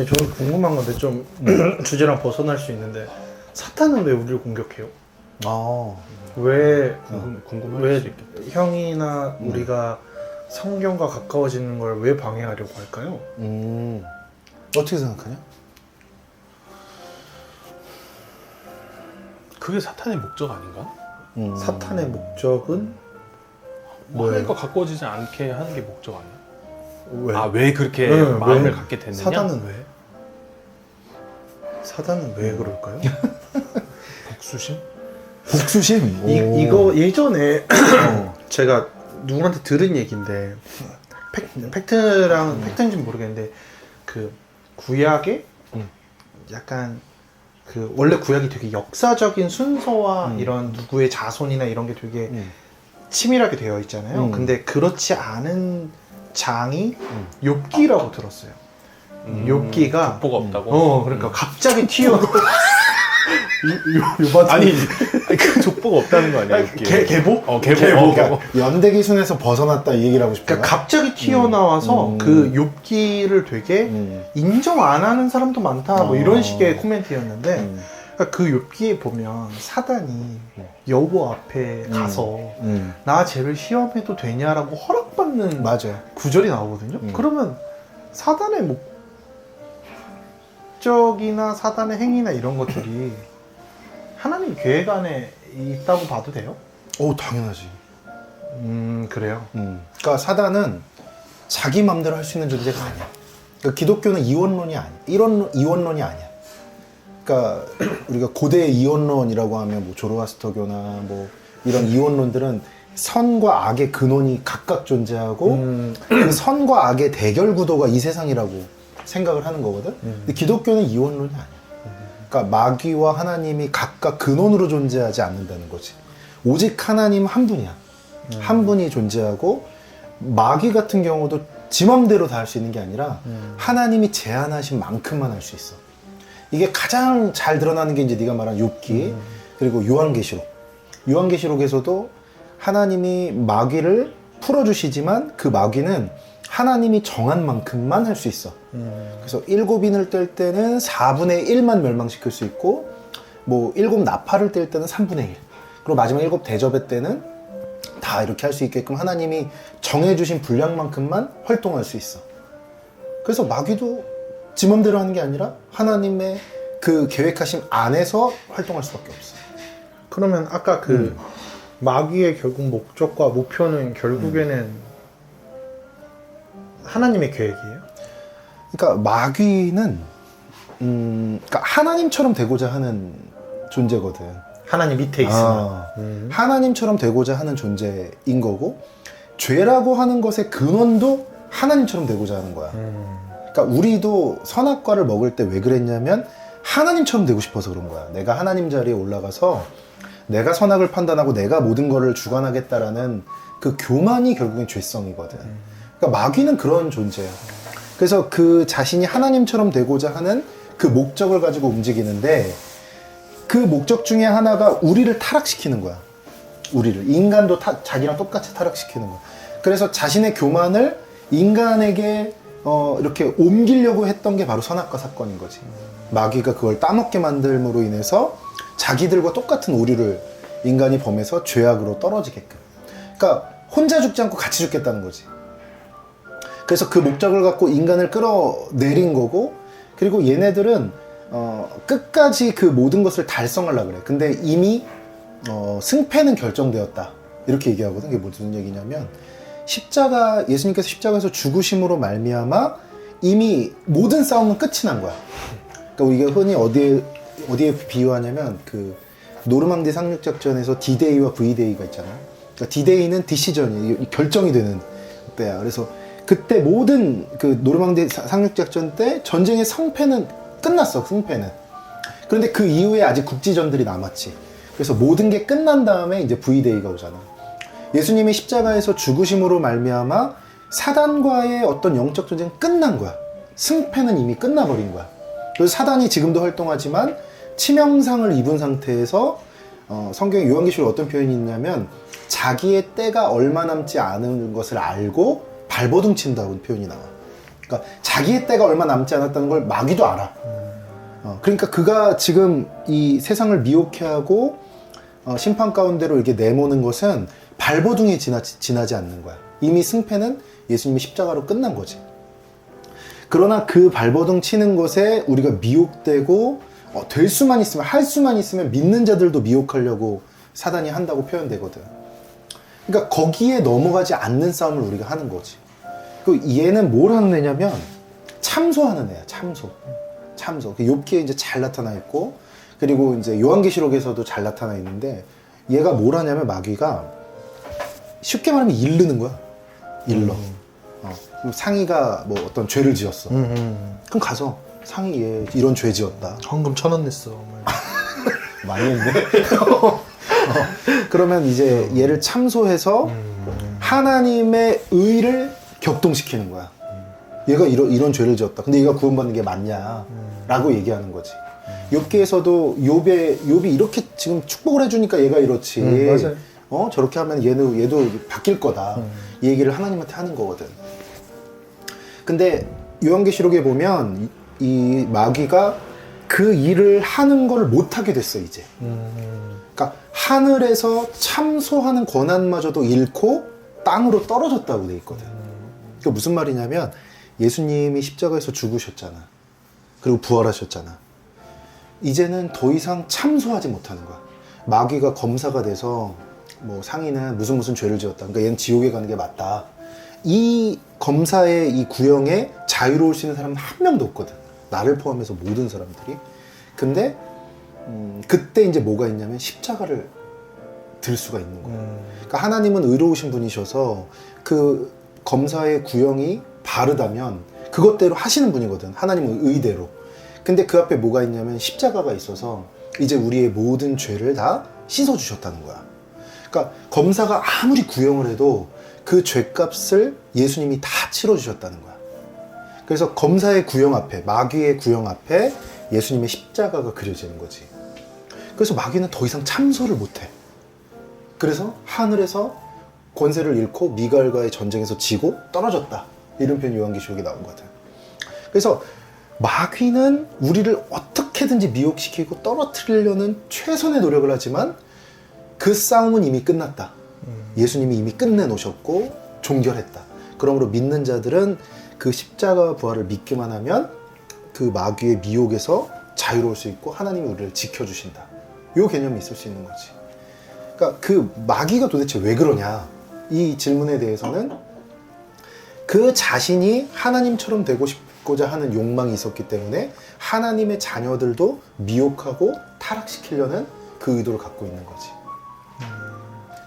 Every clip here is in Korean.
저는 궁금한 건데 좀 주제랑 벗어날 수 있는데 사탄은 왜 우리를 공격해요? 아, 왜 궁금할 왜 수 있겠다. 형이나 우리가 성경과 가까워지는 걸 왜 방해하려고 할까요? 어떻게 생각하냐? 그게 사탄의 목적 아닌가? 사탄의 목적은 뭐 뭐예요? 하나님과 가까워지지 않게 하는 게 목적 아니야? 왜? 아, 왜 그렇게 응, 마음을 왜? 갖게 됐느냐? 사단은 왜? 사단은 왜 그럴까요? 복수심? 복수심? 이거 예전에 제가 누구한테 들은 얘기인데 팩트인지는 모르겠는데 그 구약에 약간 그 원래 구약이 되게 역사적인 순서와 이런 누구의 자손이나 이런 게 되게 치밀하게 되어 있잖아요. 근데 그렇지 않은 장이 욥기라고 들었어요. 욥기가 족보가 없다고? 그러니까 갑자기 튀어 아니, 그 족보가 없다는 거 아니야? 계보? 계보. 그러니까 연대 기순에서 벗어났다 이 얘기를 하고 싶다. 그러니까 갑자기 튀어나와서 그 욥기를 되게 인정 안 하는 사람도 많다 뭐 이런 식의 코멘트였는데 그러니까 그 욥기에 보면 사단이 여호와 앞에 가서 나 쟤를 시험해도 되냐라고 허락받는 맞아요. 구절이 나오거든요. 그러면 사단의 목적이나 사단의 행위나 이런 것들이 하나님 계획 안에 있다고 봐도 돼요? 오, 당연하지. 그래요. 그러니까 사단은 자기 마음대로 할 수 있는 존재가 아니야. 그러니까 기독교는 이원론이 아니야. 이원론이 아니야. 그러니까 우리가 고대 이원론이라고 하면 뭐 조로아스터교나 뭐 이런 이원론들은 선과 악의 근원이 각각 존재하고 그 선과 악의 대결 구도가 이 세상이라고 생각을 하는 거거든. 근데 기독교는 이원론이 아니야. 그러니까 마귀와 하나님이 각각 근원으로 존재하지 않는다는 거지. 오직 하나님 한 분이야. 한 분이 존재하고 마귀 같은 경우도 지 맘대로 다 할 수 있는 게 아니라 하나님이 제한하신 만큼만 할 수 있어. 이게 가장 잘 드러나는 게 이제 네가 말한 욥기 그리고 요한계시록. 요한계시록에서도 하나님이 마귀를 풀어주시지만 그 마귀는 하나님이 정한 만큼만 할 수 있어. 그래서 7인을 뗄 때는 4분의 1만 멸망시킬 수 있고 뭐 7 나팔을 뗄 때는 3분의 1 그리고 마지막 7 대접의 때는 다 이렇게 할 수 있게끔 하나님이 정해주신 분량만큼만 활동할 수 있어. 그래서 마귀도 지 맘대로 하는 게 아니라 하나님의 그 계획하심 안에서 활동할 수밖에 없어. 그러면 아까 그 마귀의 결국 목적과 목표는 결국에는 하나님의 계획이에요? 그러니까 마귀는 그러니까 하나님처럼 되고자 하는 존재거든. 하나님 밑에 있으면 하나님처럼 되고자 하는 존재인 거고 죄라고 하는 것의 근원도 하나님처럼 되고자 하는 거야. 그러니까 우리도 선악과를 먹을 때 왜 그랬냐면 하나님처럼 되고 싶어서 그런 거야. 내가 하나님 자리에 올라가서 내가 선악을 판단하고 내가 모든 거를 주관하겠다라는 그 교만이 결국엔 죄성이거든. 그러니까 마귀는 그런 존재야. 그래서 그 자신이 하나님처럼 되고자 하는 그 목적을 가지고 움직이는데 그 목적 중에 하나가 우리를 타락시키는 거야. 우리를. 인간도 자기랑 똑같이 타락시키는 거야. 그래서 자신의 교만을 인간에게 이렇게 옮기려고 했던 게 바로 선악과 사건인 거지. 마귀가 그걸 따먹게 만들므로 인해서 자기들과 똑같은 오류를 인간이 범해서 죄악으로 떨어지게끔. 그러니까 혼자 죽지 않고 같이 죽겠다는 거지. 그래서 그 목적을 갖고 인간을 끌어내린 거고, 그리고 얘네들은 끝까지 그 모든 것을 달성하려고 그래. 근데 이미 승패는 결정되었다 이렇게 얘기하거든. 이게 무슨 얘기냐면 예수님께서 십자가에서 죽으심으로 말미암아 이미 모든 싸움은 끝이 난 거야. 그러니까 우리가 흔히 어디에 비유하냐면 그 노르망디 상륙작전에서 D-Day와 V-Day가 있잖아. 그러니까 D-Day는 디시전이 결정이 되는 때야. 그래서 그때 모든 그 노르망디 상륙작전 때 전쟁의 성패는 끝났어. 승패는. 그런데 그 이후에 아직 국지전들이 남았지. 그래서 모든 게 끝난 다음에 이제 V-Day가 오잖아. 예수님이 십자가에서 죽으심으로 말미암아 사단과의 어떤 영적 전쟁은 끝난 거야. 승패는 이미 끝나버린 거야. 그래서 사단이 지금도 활동하지만 치명상을 입은 상태에서 성경에 요한계시록에 어떤 표현이 있냐면 자기의 때가 얼마 남지 않은 것을 알고 발버둥 친다는 표현이 나와. 그러니까 자기의 때가 얼마 남지 않았다는 걸 마귀도 알아. 그러니까 그가 지금 이 세상을 미혹해하고 심판 가운데로 이렇게 내모는 것은 발버둥에 지나지 않는 거야. 이미 승패는 예수님이 십자가로 끝난 거지. 그러나 그 발버둥 치는 것에 우리가 미혹되고 될 수만 있으면, 할 수만 있으면 믿는 자들도 미혹하려고 사단이 한다고 표현되거든. 그러니까 거기에 넘어가지 않는 싸움을 우리가 하는 거지. 그 얘는 뭘 하는 애냐면 참소하는 애야. 참소. 욥기에 이제 잘 나타나 있고, 그리고 이제 요한계시록에서도 잘 나타나 있는데, 얘가 뭘 하냐면 마귀가 쉽게 말하면 일르는 거야. 일러. 그럼 상희가 뭐 어떤 죄를 지었어. 그럼 가서 상희 얘 이런 죄 지었다. 헌금 1,000원 냈어. 많이 했네. 그러면 이제 얘를 참소해서 하나님의 의를 격동시키는 거야. 얘가 이런 죄를 지었다. 근데 얘가 구원받는 게 맞냐? 라고 얘기하는 거지. 욥기에서도 욥이 이렇게 지금 축복을 해주니까 얘가 이렇지. 맞아요. 저렇게 하면 얘도 바뀔 거다. 이 얘기를 하나님한테 하는 거거든. 근데 요한계시록에 보면 이 마귀가 그 일을 하는 걸 못하게 됐어, 이제. 그러니까 하늘에서 참소하는 권한마저도 잃고 땅으로 떨어졌다고 돼 있거든. 그게 무슨 말이냐면 예수님이 십자가에서 죽으셨잖아. 그리고 부활하셨잖아. 이제는 더 이상 참소하지 못하는 거야. 마귀가 검사가 돼서 뭐 상인은 무슨 죄를 지었다. 그러니까 얘는 지옥에 가는 게 맞다. 이 검사의 이 구형에 자유로울 수 있는 사람은 한 명도 없거든. 나를 포함해서 모든 사람들이. 근데 그때 이제 뭐가 있냐면 십자가를 들 수가 있는 거야. 그러니까 하나님은 의로우신 분이셔서 그 검사의 구형이 바르다면 그것대로 하시는 분이거든. 하나님은 의대로. 근데 그 앞에 뭐가 있냐면 십자가가 있어서 이제 우리의 모든 죄를 다 씻어주셨다는 거야. 그러니까 검사가 아무리 구형을 해도 그 죄값을 예수님이 다 치러주셨다는 거야. 그래서 검사의 구형 앞에, 마귀의 구형 앞에 예수님의 십자가가 그려지는 거지. 그래서 마귀는 더 이상 참소를 못해. 그래서 하늘에서 권세를 잃고 미갈과의 전쟁에서 지고 떨어졌다. 이런 표현이 요한계시록에 나온 거거든. 그래서 마귀는 우리를 어떻게든지 미혹시키고 떨어뜨리려는 최선의 노력을 하지만 그 싸움은 이미 끝났다. 예수님이 이미 끝내놓으셨고 종결했다. 그러므로 믿는 자들은 그 십자가 부활을 믿기만 하면 그 마귀의 미혹에서 자유로울 수 있고 하나님이 우리를 지켜주신다. 이 개념이 있을 수 있는 거지. 그러니까 그 마귀가 도대체 왜 그러냐, 이 질문에 대해서는 그 자신이 하나님처럼 되고 싶고자 하는 욕망이 있었기 때문에 하나님의 자녀들도 미혹하고 타락시키려는 그 의도를 갖고 있는 거지.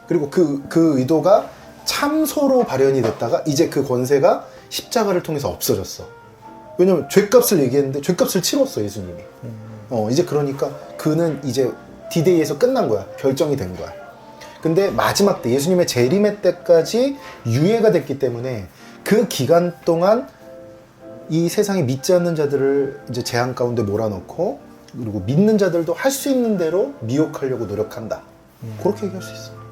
그리고 그 의도가 참소로 발현이 됐다가 이제 그 권세가 십자가를 통해서 없어졌어. 왜냐면 죄값을 얘기했는데 죄값을 치렀어, 예수님이. 이제 그러니까 그는 이제 디데이에서 끝난 거야. 결정이 된 거야. 근데 마지막 때, 예수님의 재림의 때까지 유예가 됐기 때문에 그 기간 동안 이 세상에 믿지 않는 자들을 이제 재앙 가운데 몰아넣고, 그리고 믿는 자들도 할 수 있는 대로 미혹하려고 노력한다. 그렇게 얘기할 수 있어.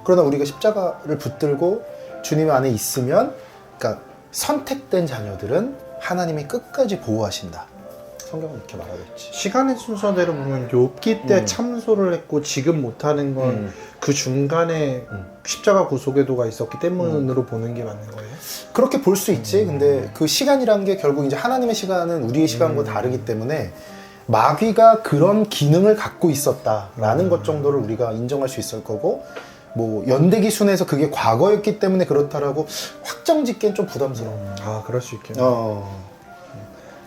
그러나 우리가 십자가를 붙들고 주님 안에 있으면, 그러니까 선택된 자녀들은 하나님이 끝까지 보호하신다. 성경은 이렇게 말하고 있지. 시간의 순서대로 보면 욥기 때 참소를 했고 지금 못하는 건 그 중간에 십자가 구속의도가 있었기 때문으로 보는 게 맞는 거예요? 그렇게 볼 수 있지. 근데 그 시간이란 게 결국 이제 하나님의 시간은 우리의 시간과 다르기 때문에 마귀가 그런 기능을 갖고 있었다라는 것 정도를 우리가 인정할 수 있을 거고, 뭐 연대기 순에서 그게 과거였기 때문에 그렇다라고 확정짓기엔 좀 부담스러워. 아, 그럴 수 있겠네.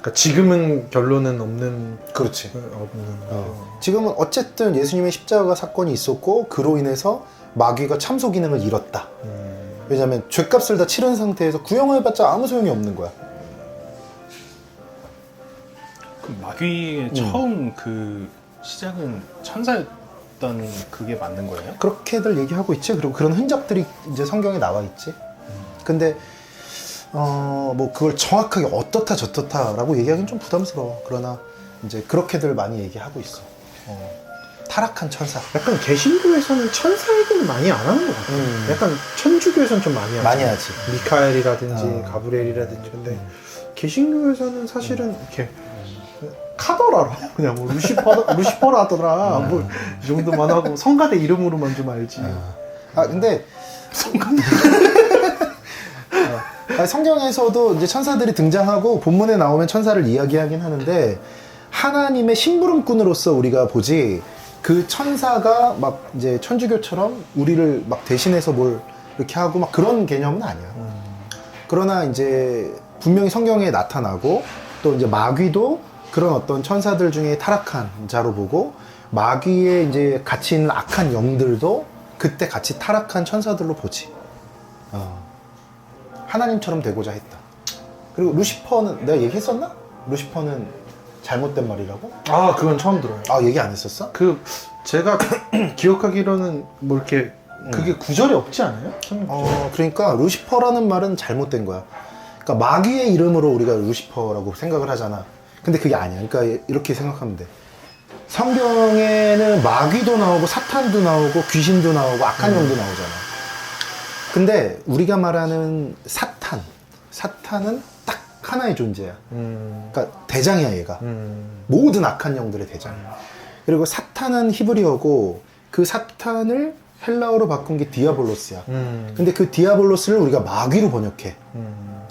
그러니까 지금은 결론은 없는. 그렇지. 없는. 지금은 어쨌든 예수님의 십자가 사건이 있었고 그로 인해서 마귀가 참소 기능을 잃었다. 왜냐하면 죄값을 다 치른 상태에서 구형해봤자 아무 소용이 없는 거야. 그 마귀의 처음 그 시작은 천사였다는 그게 맞는 거예요? 그렇게들 얘기하고 있지. 그리고 그런 흔적들이 이제 성경에 나와 있지. 근데 뭐 그걸 정확하게 어떻다 저떻다라고 얘기하기는 좀 부담스러워. 그러나 이제 그렇게들 많이 얘기하고 있어. 타락한 천사. 약간 개신교에서는 천사 얘기는 많이 안 하는 것 같아요. 약간 천주교에서는 좀 많이 하지. 많이 하지. 미카엘이라든지 가브리엘이라든지. 근데 개신교에서는 사실은 이렇게 카더라로 그냥 뭐 루시퍼라더라 뭐 이 정도만 하고 성가대 이름으로만 좀 알지. 근데 성경에서도 이제 천사들이 등장하고 본문에 나오면 천사를 이야기하긴 하는데 하나님의 심부름꾼으로서 우리가 보지 그 천사가 막 이제 천주교처럼 우리를 막 대신해서 뭘 이렇게 하고 막 그런 개념은 아니야. 그러나 이제 분명히 성경에 나타나고 또 이제 마귀도 그런 어떤 천사들 중에 타락한 자로 보고 마귀에 이제 같이 있는 악한 영들도 그때 같이 타락한 천사들로 보지. 하나님처럼 되고자 했다. 그리고 루시퍼는 내가 얘기했었나? 루시퍼는 잘못된 말이라고? 아 그건 처음 들어요. 아 얘기 안 했었어? 그 제가 기억하기로는 뭐 이렇게 그게 구절이 없지 않아요? 그러니까 루시퍼라는 말은 잘못된 거야. 그러니까 마귀의 이름으로 우리가 루시퍼라고 생각을 하잖아. 근데 그게 아니야. 그러니까 이렇게 생각하면 돼. 성경에는 마귀도 나오고 사탄도 나오고 귀신도 나오고 악한 영도 나오잖아. 근데 우리가 말하는 사탄은 딱 하나의 존재야. 그러니까 대장이야 얘가. 모든 악한 영들의 대장이야. 그리고 사탄은 히브리어고 그 사탄을 헬라어로 바꾼 게 디아볼로스야. 근데 그 디아볼로스를 우리가 마귀로 번역해.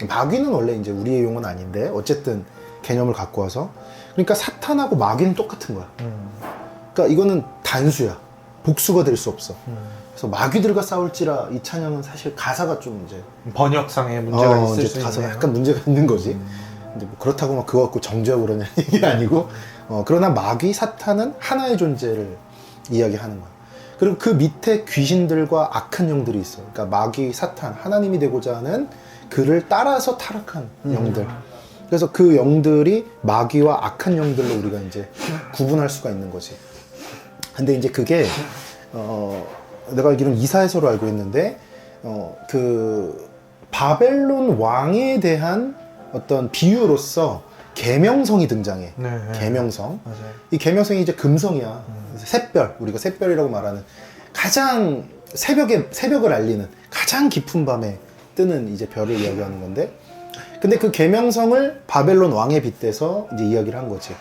마귀는 원래 이제 우리의 용어는 아닌데 어쨌든 개념을 갖고 와서 그러니까 사탄하고 마귀는 똑같은 거야. 그러니까 이거는 단수야. 복수가 될 수 없어. 그래서 마귀들과 싸울지라 이 찬양은 사실 가사가 좀 이제 번역상에 문제가 있을 이제 수 가사가 있네요. 약간 문제가 있는 거지. 근데 뭐 그렇다고 막 그거 갖고 정죄하고 그러냐 이게 아니고 그러나 마귀, 사탄은 하나의 존재를 이야기하는 거야. 그리고 그 밑에 귀신들과 악한 영들이 있어. 그러니까 마귀, 사탄, 하나님이 되고자 하는 그를 따라서 타락한 영들. 그래서 그 영들이 마귀와 악한 영들로 우리가 이제 구분할 수가 있는 거지. 근데 이제 그게 내가 알기로는 이사야서로 알고 있는데 그 바벨론 왕에 대한 어떤 비유로서 계명성이 등장해. 네. 계명성. 맞아요. 이 계명성이 이제 금성이야. 샛별, 우리가 샛별이라고 말하는 가장 새벽을 알리는 가장 깊은 밤에 뜨는 이제 별을 이야기하는 건데, 근데 그 계명성을 바벨론 왕에 빗대서 이제 이야기를 한 거지.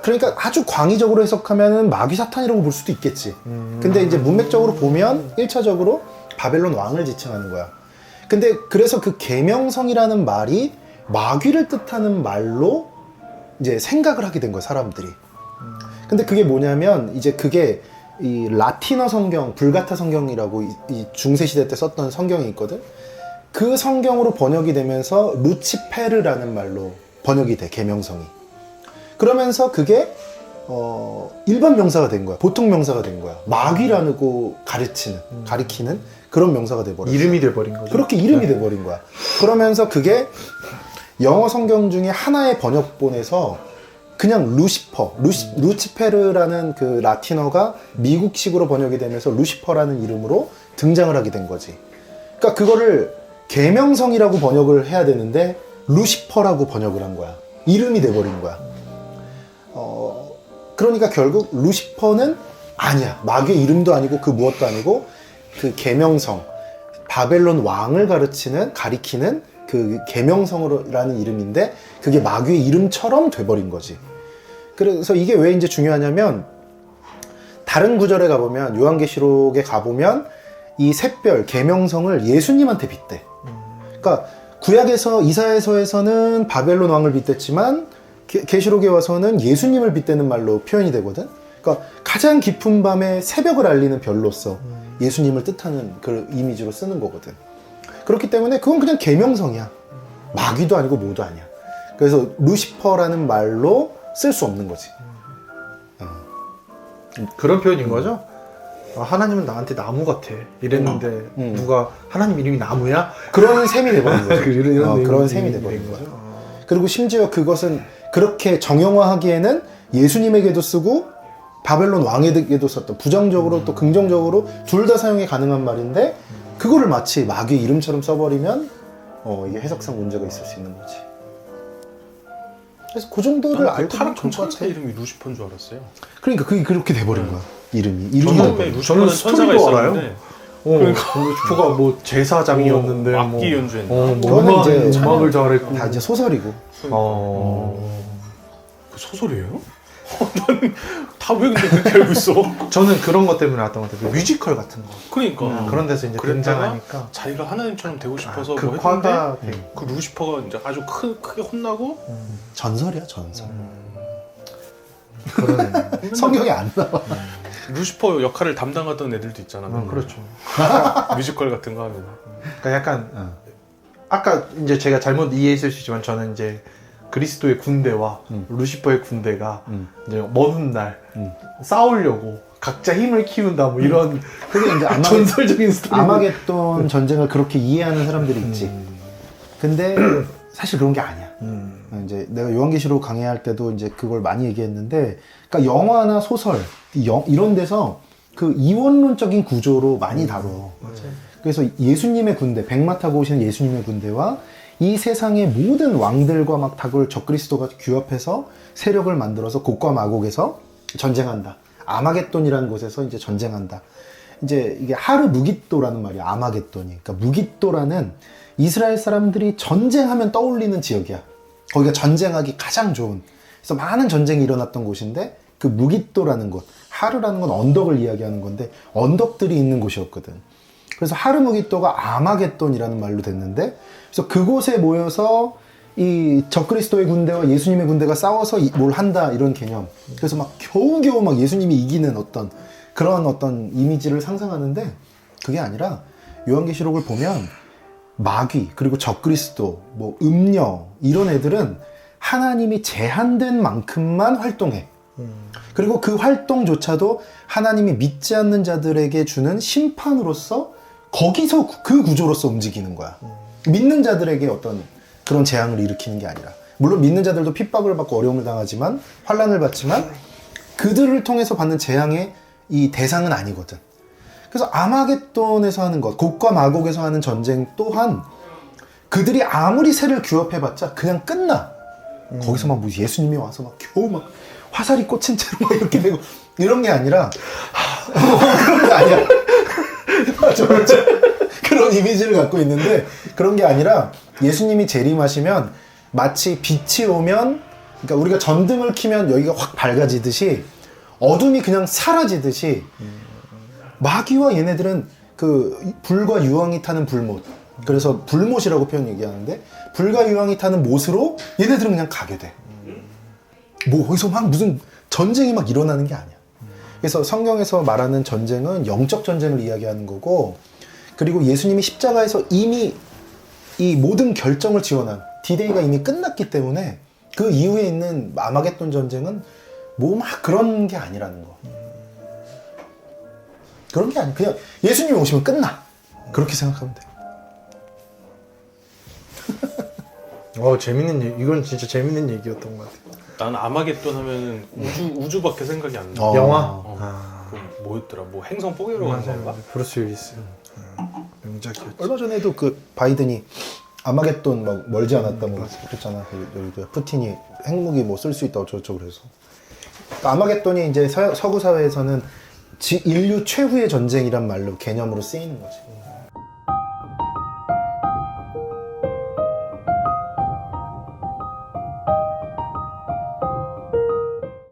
그러니까 아주 광의적으로 해석하면은 마귀 사탄이라고 볼 수도 있겠지. 근데 이제 문맥적으로 보면 1차적으로 바벨론 왕을 지칭하는 거야. 근데 그래서 그 계명성이라는 말이 마귀를 뜻하는 말로 이제 생각을 하게 된 거야, 사람들이. 근데 그게 뭐냐면 이제 그게 이 라틴어 성경, 불가타 성경이라고 이 중세 시대 때 썼던 성경이 있거든. 그 성경으로 번역이 되면서 루치페르라는 말로 번역이 돼, 계명성이. 그러면서 그게 일반 명사가 된 거야. 보통 명사가 된 거야. 마귀라고 가리키는 그런 명사가 돼버렸어. 이름이 돼버린 거죠. 그렇게 이름이 돼버린 거야. 그러면서 그게 영어 성경 중에 하나의 번역본에서 그냥 루치페르라는 그 라틴어가 미국식으로 번역이 되면서 루시퍼라는 이름으로 등장을 하게 된 거지. 그러니까 그거를 계명성이라고 번역을 해야 되는데 루시퍼라고 번역을 한 거야. 이름이 돼버린 거야. 그러니까 결국 루시퍼는 아니야. 마귀의 이름도 아니고 그 무엇도 아니고 그 계명성, 바벨론 왕을 가리키는 그 계명성이라는 이름인데 그게 마귀의 이름처럼 돼버린 거지. 그래서 이게 왜 이제 중요하냐면 다른 구절에 가보면 요한계시록에 가보면 이 샛별 계명성을 예수님한테 빗대. 그러니까 구약에서 이사야서에서는 바벨론 왕을 빗댔지만 계시록에 와서는 예수님을 빗대는 말로 표현이 되거든. 그러니까 가장 깊은 밤에 새벽을 알리는 별로서 예수님을 뜻하는 그 이미지로 쓰는 거거든. 그렇기 때문에 그건 그냥 계명성이야. 마귀도 아니고 뭐도 아니야. 그래서 루시퍼라는 말로 쓸 수 없는 거지. 그런 표현인 거죠? 하나님은 나한테 나무 같아 이랬는데 누가 하나님 이름이 나무야? 그런 셈이 돼버린 거지. 이런 그런 셈이 돼버린 거야. 그리고 심지어 그것은 그렇게 정형화하기에는 예수님에게도 쓰고 바벨론 왕에게도 썼던, 부정적으로 또 긍정적으로 둘 다 사용이 가능한 말인데 그거를 마치 마귀의 이름처럼 써버리면 이게 해석상 문제가 있을 수 있는 거지. 그래서 그 정도를 알고 타락한 좋을 것 천사 같아. 이름이 루시퍼인 줄 알았어요. 그러니까 그게 그렇게 돼버린 거야. 이름이 처음에 저는 루시퍼는 천사가 스토리도 있었는데 루시퍼가 뭐 제사장이었는데 악기 연주했나? 뭐 그거는 이제 음악을 잘했고 다 이제 소설이고. 그 소설이에요? 나는 다 왜 근데 그렇게 알고 있어? 저는 그런 것 때문에 왔던 것 같아요. 그 뮤지컬 같은 거 그러니까 그런 데서 이제 그랬다가 등장하니까 자기가 하나님처럼 되고 싶어서 뭐 극화가 했는데 그 루시퍼가 이제 아주 크게 혼나고 전설이야, 전설. 그런 성경에 안 나와. 루시퍼 역할을 담당하던 애들도 있잖아. 그렇죠. 뮤지컬 같은 거 하면. 그러니까 약간 아까 이제 제가 잘못 이해했을 수 있지만 저는 이제 그리스도의 군대와 루시퍼의 군대가 이제 먼 훗날 싸우려고 각자 힘을 키운다 뭐 이런 그게 이제 전설적인 스토리. 아마겟돈 전쟁을 그렇게 이해하는 사람들이 있지. 근데 사실 그런 게 아니야. 이제 내가 요한계시록 강의할 때도 이제 그걸 많이 얘기했는데, 그러니까 영화나 소설 이런 데서 그 이원론적인 구조로 많이 다뤄. 그래서 예수님의 군대, 백마 타고 오시는 예수님의 군대와 이 세상의 모든 왕들과 막 닭을 적그리스도가 규합해서 세력을 만들어서 곡과 마곡에서 전쟁한다. 아마겟돈이라는 곳에서 이제 전쟁한다. 이제 이게 하르 무깃도라는 말이야. 아마겟돈이. 그러니까 무깃도라는 이스라엘 사람들이 전쟁하면 떠올리는 지역이야. 거기가 전쟁하기 가장 좋은. 그래서 많은 전쟁이 일어났던 곳인데 그 무깃도라는 곳, 하르라는 건 언덕을 이야기하는 건데 언덕들이 있는 곳이었거든. 그래서 하르 무깃도가 아마겟돈이라는 말로 됐는데, 그래서 그곳에 모여서 이 적그리스도의 군대와 예수님의 군대가 싸워서 뭘 한다 이런 개념. 그래서 막 겨우겨우 막 예수님이 이기는 그런 어떤 이미지를 상상하는데, 그게 아니라 요한계시록을 보면 마귀 그리고 적그리스도 뭐 음녀 이런 애들은 하나님이 제한된 만큼만 활동해. 그리고 그 활동조차도 하나님이 믿지 않는 자들에게 주는 심판으로서 거기서 그 구조로서 움직이는 거야. 믿는 자들에게 어떤 그런 재앙을 일으키는 게 아니라, 물론 믿는 자들도 핍박을 받고 어려움을 당하지만, 환난을 받지만 그들을 통해서 받는 재앙의 이 대상은 아니거든. 그래서 아마겟돈에서 하는 것, 곡과 마곡에서 하는 전쟁 또한 그들이 아무리 세를 규합해봤자 그냥 끝나. 거기서 막 예수님이 와서 막 겨우 막 화살이 꽂힌 채로 막 이렇게 되고 이런 게 아니라 그런 게 아니야. 맞아. 그런 이미지를 갖고 있는데, 그런 게 아니라 예수님이 재림하시면 마치 빛이 오면, 그러니까 우리가 전등을 켜면 여기가 확 밝아지듯이 어둠이 그냥 사라지듯이, 마귀와 얘네들은 그 불과 유황이 타는 불못, 그래서 불못이라고 표현 얘기하는데, 불과 유황이 타는 못으로 얘네들은 그냥 가게 돼. 뭐 거기서 막 무슨 전쟁이 막 일어나는 게 아니야. 그래서 성경에서 말하는 전쟁은 영적 전쟁을 이야기하는 거고, 그리고 예수님이 십자가에서 이미 이 모든 결정을 지원한 디데이가 이미 끝났기 때문에 그 이후에 있는 아마겟돈 전쟁은 뭐 막 그런 게 아니라는 거. 그런 게 아니야. 그냥 예수님이 오시면 끝나. 그렇게 생각하면 돼. 재밌는 얘기. 이건 진짜 재밌는 얘기였던 것 같아요. 나는 아마겟돈 하면은 우주밖에 생각이 안 나. 영화? 그 뭐였더라? 뭐 행성 뽀개로 가는 건가? 브루스 윌리스. 명작이었죠. 얼마 전에도 그 바이든이 아마겟돈 막 멀지 않았다 뭐 그랬잖아. 여기 푸틴이 핵무기 뭐 쓸 수 있다고 저쩌고 그래서. 그러니까 아마겟돈이 이제 서구 사회에서는 인류 최후의 전쟁이란 말로 개념으로 쓰이는 거지.